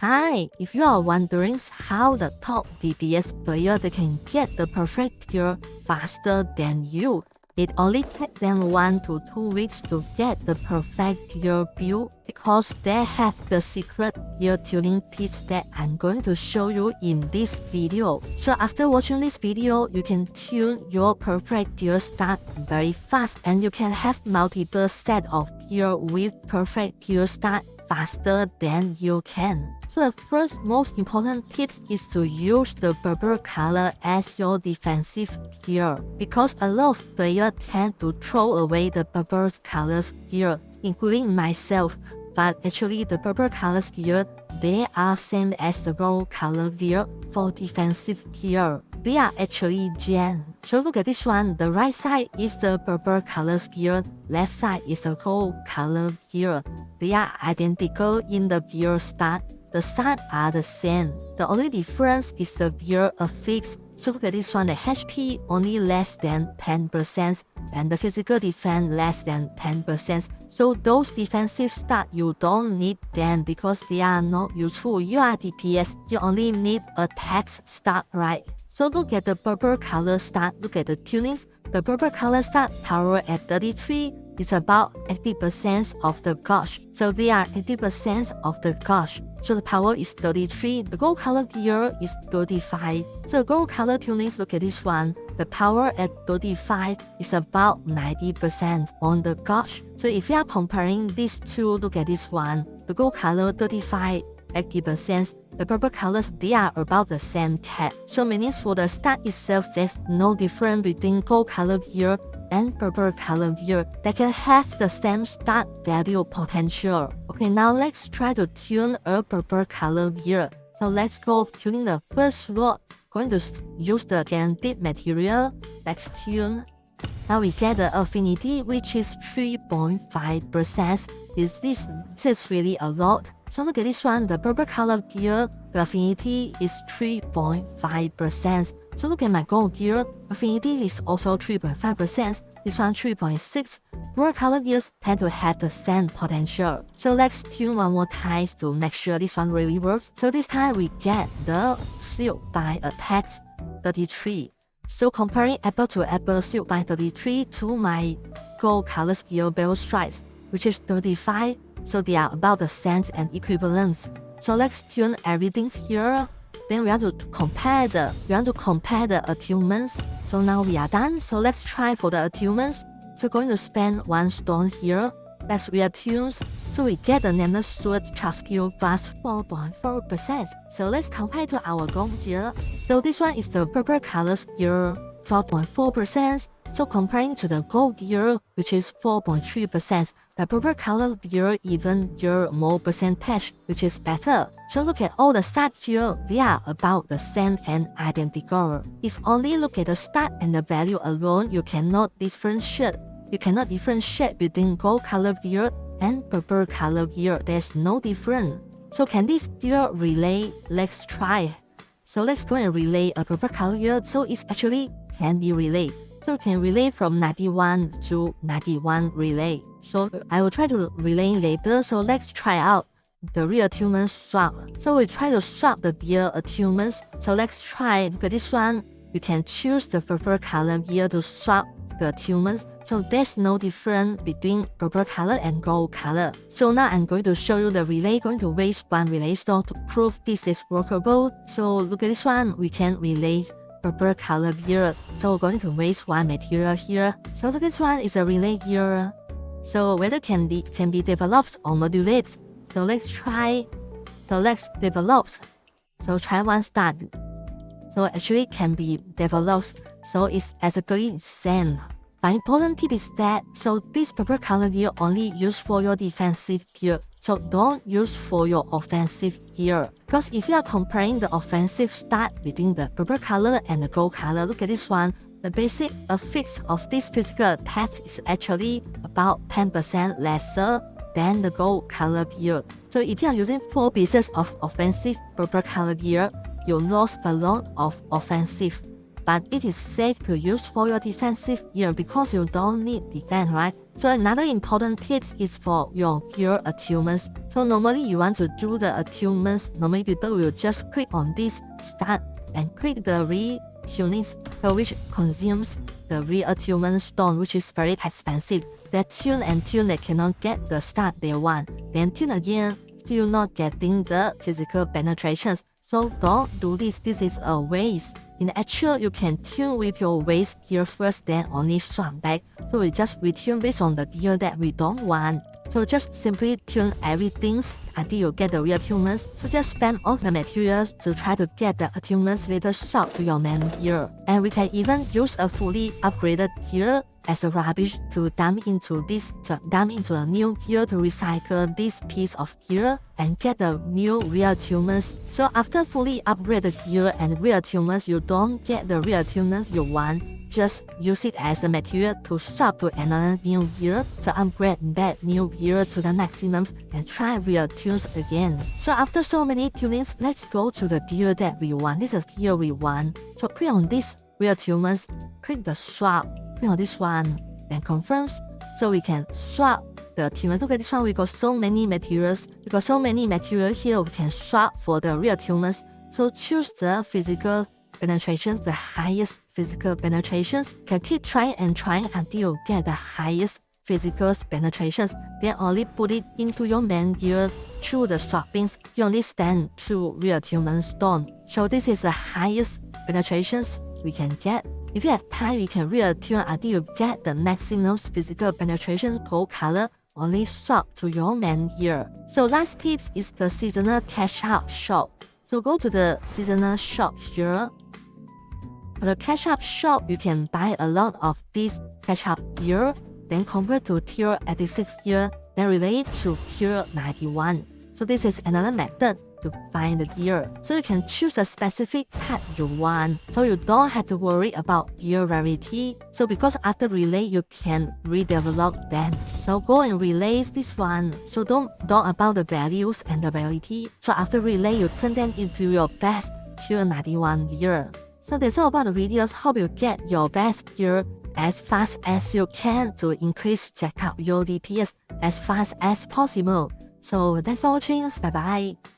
Hi, if you are wondering how the top DPS player they can get the perfect gear faster than you, it only takes them 1 to 2 weeks to get the perfect gear build because they have the secret gear tuning tips that I'm going to show you in this video. So after watching this video, you can tune your perfect gear start very fast and you can have multiple set of gear with perfect gear start faster than you can. So the first most important tip is to use the purple color as your defensive gear because a lot of players tend to throw away the purple color's gear, including myself. But actually the purple color's gear, they are same as the gold color gear for defensive gear. They are actually gen. So look at this one, the right side is the purple color's gear, left side is the gold color gear. They are identical in the gear start. The stats are the same. The only difference is the gear affix. So look at this one, the HP only less than 10% and the physical defense less than 10%. So those defensive stats, you don't need them because they are not useful. You are DPS, you only need attack stat, right? So look at the purple color stat, look at the tunings. The purple color stat power at 33 is about 80% of the gauge. So they are 80% of the gauge. So the power is 33. The gold color gear is 35. So the gold color tunings, look at this one. The power at 35 is about 90% on the gauge. So if you are comparing these two, look at this one. The gold color 35, 80%. The purple colors, they are about the same cap. So meaning for the stat itself, there's no difference between gold color gear and purple color gear. They can have the same stat value potential. Okay, now let's try to tune a purple color gear. So let's go tuning the first slot. Going to use the guaranteed material. Let's tune. Now we get the affinity, which is 3.5%. This is really a lot. So look at this one, the purple color gear, the affinity is 3.5%. So look at my gold gear, affinity is also 3.5%, this one 3.6%. Gold color gears tend to have the same potential. So let's tune one more time to make sure this one really works. So this time we get the shield by attack 33. So comparing apple to apple shield by 33 to my gold color gear bell strikes, which is 35. So they are about the same and equivalent. So let's tune everything here. Then we have to compare the attunements. So now we are done. So let's try for the attunements. So going to spend 1 stone here. Let's reattune. So we get the nameless sword charge skill plus 4.4%. So let's compare to our gold gear. So this one is the purple color gear, 4.4%. So comparing to the gold gear, which is 4.3%, the purple color gear even gear more percentage, which is better. So look at all the stats here, they are about the same and identical. If only look at the stat and the value alone, you cannot differentiate. You cannot differentiate between gold color gear and purple color gear. There's no difference. So can this gear relay? Let's try. So let's go and relay a purple color gear. So it actually can be relayed. So it can relay from 91 to 91 relay. So I will try to relay later. So let's try out the reattunement swap. So we try to swap the gear attunements. So let's try, look at this one. You can choose the purple color gear to swap the attunements. So there's no difference between purple color and gold color. So now I'm going to show you the relay. Going to waste 1 relay store to prove this is workable. So look at this one. We can relay purple color gear. So we're going to waste 1 material here. So look at this one is a relay gear. So whether can be developed or modulated. So let's try. So let's develop. So try 1 start. So actually can be developed. So it's exactly the same. But important tip is that so this purple color gear only used for your defensive gear. So don't use for your offensive gear. Because if you are comparing the offensive stat between the purple color and the gold color, look at this one. The basic affix of this physical attack is actually about 10% lesser than the gold color gear. So if you are using 4 pieces of offensive purple color gear, you lost a lot of offensive but it is safe to use for your defensive gear because you don't need defense, right? So another important tip is for your gear attunements. So normally you want to do the attunements, normally people will just click on this start and click the retunings, so which consumes the reattunement stone, which is very expensive. They tune and tune, they cannot get the start they want, then tune again, still not getting the physical penetrations. So don't do this, this is a waste. In actual, you can tune with your waist gear first, then only swap back. So we just retune based on the gear that we don't want. So just simply tune everything until you get the reattunements. So just spend all the materials to try to get the attunements later shot to your main gear. And we can even use a fully upgraded gear as a rubbish to dump into a new gear to recycle this piece of gear and get the new reattunements. So after fully upgraded gear and reattunements, you don't get the reattunements you want. Just use it as a material to swap to another new gear to upgrade that new gear to the maximum and try reattunes again. So after so many tunings, let's go to the gear that we want. This is the gear we want. So click on this reattunements, click the swap, click on this one, and confirms. So we can swap the attunement. Look at this one, we got so many materials. Here we can swap for the reattunements. So choose the physical penetrations, the highest physical penetrations. You can keep trying and trying until you get the highest physical penetrations. Then only put it into your main gear through the swappings. You only stand through reattunement stone. So this is the highest penetrations we can get. If you have time, we can reattune until you get the maximum physical penetration gold color. Only swap to your main gear. So last tips is the seasonal cash-out shop. So go to the seasonal shop here. For the cash-up shop, you can buy a lot of this cash-up gear, then convert to tier 86 gear, then relate to tier 91. So this is another method to find the gear. So you can choose a specific type you want, so you don't have to worry about gear rarity. So because after relay, you can redevelop them. So go and relay this one. So don't about the values and the rarity. So after relay, you turn them into your best tier 91 gear. So that's all about the videos. Hope you get your best gear as fast as you can to increase check out your DPS as fast as possible. So thanks for watching. Bye bye.